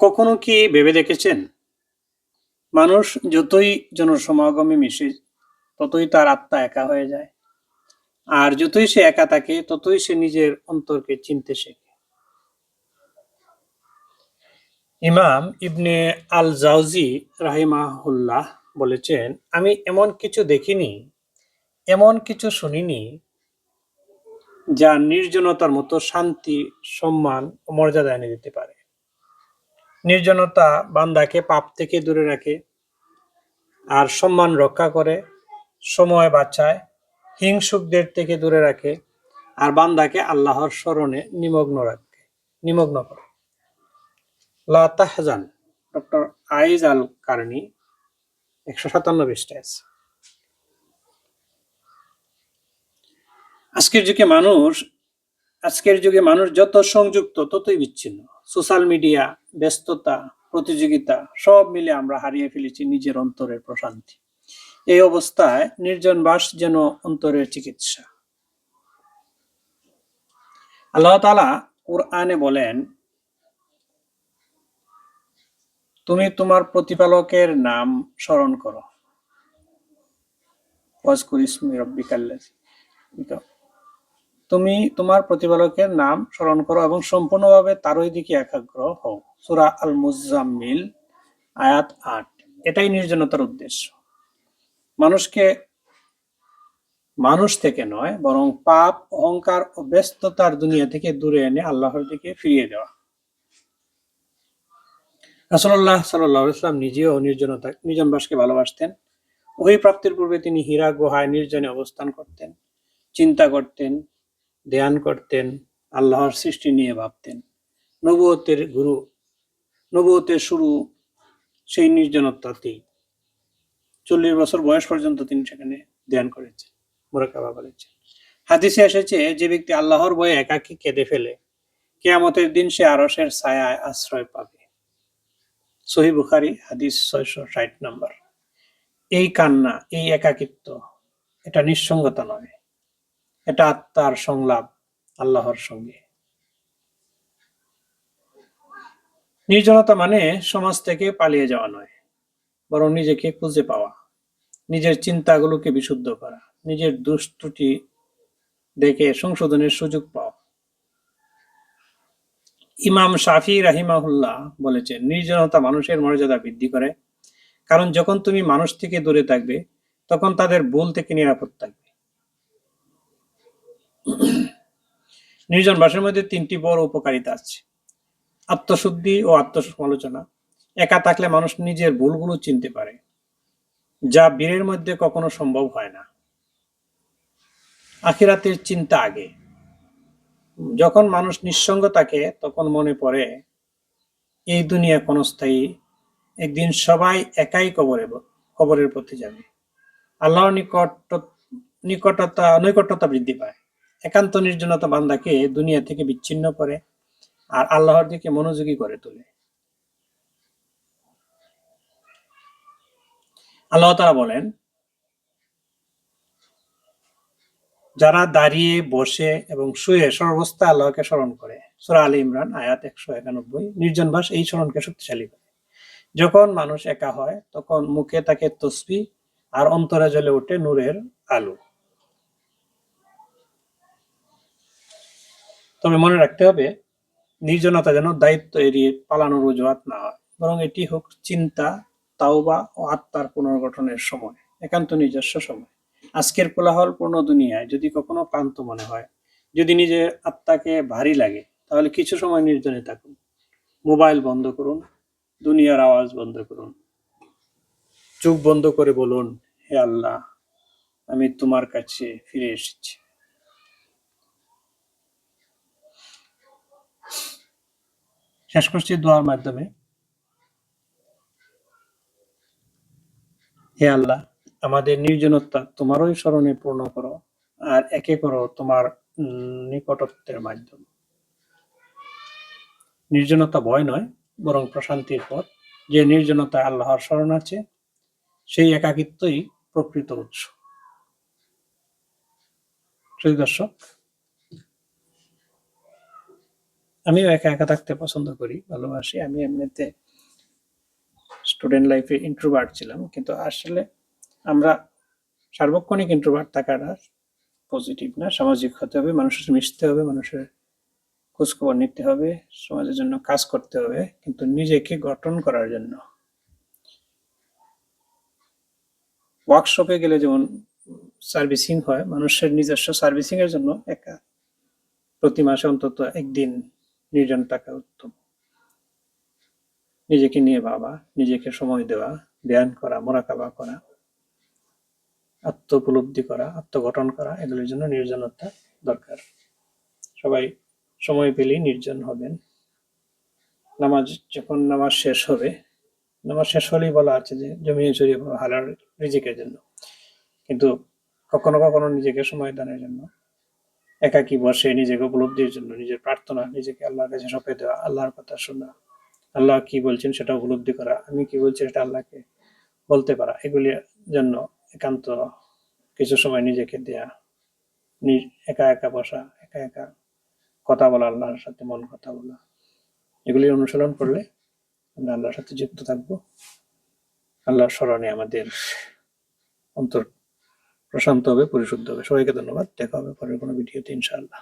কখনো কি ভেবে দেখেছেন, মানুষ যতই জনসমাগমে মিশে ততই তার আত্মা একা হয়ে যায়, আর যতই সে একা থাকে ততই সে নিজের অন্তরকে চিনতে শেখে। ইমাম ইবনে আল জাওজি রাহিমাহুল্লাহ বলেছেন, আমি এমন কিছু দেখিনি, এমন কিছু শুনিনি যা নির্জনতার মতো শান্তি, সম্মান ও মর্যাদা এনে দিতে পারে। নির্জনতা বান্দাকে পাপ থেকে দূরে রাখে, আর সম্মান রক্ষা করে, সময় বাঁচায়, হিংসুকদের থেকে দূরে রাখে, আর বান্দাকে আল্লাহর স্মরণে নিমগ্ন করে। লা তাহজান, ডক্টর আইজ আল কারনি, 157 পৃষ্ঠায় আছে। আজকের যুগে মানুষ যত সংযুক্ত ততই বিচ্ছিন্ন। সোশ্যাল মিডিয়া, ব্যস্ততা, প্রতিযোগিতা সব মিলে আমরা হারিয়ে ফেলেছি নিজের অন্তরের প্রশান্তি। এই অবস্থায় নির্জন বাস যেন অন্তরের চিকিৎসা। আল্লাহ তাআলা কুরআনে বলেন, তুমি তোমার প্রতিপালকের নাম স্মরণ করো। তুমি তোমার প্রতিপালকের নাম স্মরণ করো এবং সম্পূর্ণভাবে তারই দিকে একাগ্র হও। সূরা আল মুজাম্মিল, আয়াত 8। এটাই নির্জনতার উদ্দেশ্য। মানুষ থেকে নয়, বরং পাপ, অহংকার ও ব্যস্ততার দুনিয়া থেকে দূরে এনে আল্লাহর দিকে ফিরিয়ে দেওয়া। রাসূলুল্লাহ সাল্লাল্লাহু আলাইহি ওয়াসাল্লাম নিজেও নির্জনবাসকে ভালোবাসতেন। ওহী প্রাপ্তির পূর্বে তিনি হীরা গুহায় নির্জনে অবস্থান করতেন, চিন্তা করতেন, ধ্যান করতেন, আল্লাহর সৃষ্টি নিয়ে ভাবতেন। নবুয়তের শুরু সেই নির্জনতাতেই। 40 বছর বয়স পর্যন্ত তিনি সেখানে ধ্যান করেছেন, মুরাকাবা করেছেন। হাদিসে এসেছে, যে ব্যক্তি আল্লাহর ভয়ে একাকী কেঁদে ফেলে, কিয়ামতের দিন সে আরশের ছায়ায় আশ্রয় পাবে। সহিহ বুখারী, হাদিস 660 নম্বর। এই কান্না, এই একাকিত্ব, এটা নিঃসঙ্গতা নয়, এটা আত্মার সংলাপ আল্লাহর সঙ্গে। নির্জনতা মানে সমাজ থেকে পালিয়ে যাওয়া নয়, বরং নিজেকে খুঁজে পাওয়া, নিজের চিন্তাগুলোকে বিশুদ্ধ করা, নিজের দোষ ত্রুটি দেখে সংশোধনের সুযোগ পাওয়া। ইমাম শাফি রাহিমাহুল্লাহ বলেছেন, নির্জনতা মানুষের মর্যাদা বৃদ্ধি করে, কারণ যখন তুমি মানুষ থেকে দূরে থাকবে তখন তাদের ভুল থেকে নিরাপদ থাকবে। নির্জন বাসের মধ্যে 3টি বড় উপকারিতা আছে: আত্মশুদ্ধি ও আত্মসমালোচনা। একা থাকলে মানুষ নিজের ভুলগুলো চিনতে পারে, যা ভিড়ের মধ্যে কখনো সম্ভব হয় না। আখিরাতের চিন্তা আগে। যখন মানুষ নিঃসঙ্গ থাকে তখন মনে পড়ে, এই দুনিয়া ক্ষণস্থায়ী, একদিন সবাই একাই কবরের পথে যাবে। আল্লাহর নৈকট্যতা বৃদ্ধি পায়। একান্ত নির্জনতা বান্দাকে দুনিয়া থেকে বিচ্ছিন্ন করে আর আল্লাহর দিকে মনোযোগী করে তোলে। আল্লাহ তাআলা বলেন, যারা দাঁড়িয়ে, বসে এবং শুয়ে সর্বাবস্থায় আল্লাহকে স্মরণ করে। সূরা আলী ইমরান, আয়াত 191। নির্জনবাস এই স্মরণকে শক্তিশালী করে। যখন মানুষ একা হয় তখন মুখে থাকে তসবিহ আর অন্তরে জ্বলে ওঠে নূরের আলো। তবে মনে রাখতে হবে, নির্জনতা যেন দায়িত্ব এড়িয়ে পালানোর অজুহাত না হয়, বরং এটি হোক চিন্তা, তাওবা ও আত্মার পুনর্গঠনের সময়, একান্ত নিজস্ব সময়। আজকের কোলাহলপূর্ণ দুনিয়ায় যদি কখনো ক্লান্ত মনে হয়, যদি নিজের আত্মাকে ভারী লাগে, তাহলে কিছু সময় নির্জনে থাকুন। মোবাইল বন্ধ করুন, দুনিয়ার আওয়াজ বন্ধ করুন, চোখ বন্ধ করে বলুন, হে আল্লাহ, আমি তোমার কাছে ফিরে এসেছি। শেষ করছি দোয়ার মাধ্যমে। হে আল্লাহ, আমাদের নির্জনতা তোমারই স্মরণে পূর্ণ করো, আর একে করো তোমার নিকটত্বের মাধ্যম। নির্জনতা ভয় নয়, বরং প্রশান্তির পথ। যে নির্জনতায় আল্লাহর স্মরণ আছে, সেই একাকিত্বই প্রকৃত উৎস। প্রিয় দর্শক, আমিও একা একা থাকতে পছন্দ করি, ভালোবাসি। আমি এমনিতে স্টুডেন্ট লাইফে ইন্ট্রোভার্ট ছিলাম, কিন্তু আসলে আমরা সার্বক্ষণিক ইন্ট্রোভার্ট থাকাটা পজিটিভ না। সামাজিক হতে হবে, মানুষের সাথে মিশতে হবে, মানুষের খোঁজখবর নিতে হবে, সমাজের জন্য কাজ করতে হবে, কিন্তু নিজেকে গঠন করার জন্য। ওয়ার্কশপে গেলে যেমন সার্ভিসিং হয়, মানুষের নিজস্ব সার্ভিসিং এর জন্য একা প্রতি মাসে অন্তত একদিন নির্জন থাকা উত্তম। নিজেকে নিয়ে ভাবা, নিজেকে সময় দেওয়া, ধ্যান করা, মোরাকাবা করা, আত্ম উপলব্ধি করা, আত্মগঠন করা, এগুলোর জন্য নির্জনতা দরকার। সবাই সময় পেলেই নির্জন হবেন। যখন নামাজ শেষ হবে, নামাজ শেষ হলেই বলা আছে যে জমিয়ে চড়িয়ে হালাল রিজিকের জন্য, কিন্তু কখনো কখনো নিজেকে সময় দানের জন্য, একাকী বসে নিজেকে উপলব্ধির জন্য, নিজের প্রার্থনা, নিজেকে আল্লাহর কাছে সঁপে দেওয়া, আল্লাহর কথা শোনা, আল্লাহ কি বলছেন সেটা উপলব্ধি করা, আমি কি বলছি সেটা আল্লাহকে বলতে পারা, এগুলির জন্য একান্ত কিছু সময় নিজেকে দেয়া, একা একা বসা, একা একা কথা বলা, আল্লাহর সাথে মন কথা বলা, এগুলি অনুসরণ করলে আমরা আল্লাহর সাথে যুক্ত থাকবো। আল্লাহর স্মরণে আমাদের অন্তর প্রশান্ত হবে, পরিশুদ্ধ হবে। সবাইকে ধন্যবাদ। দেখা হবে পরের কোনো ভিডিওতে ইনশাআল্লাহ।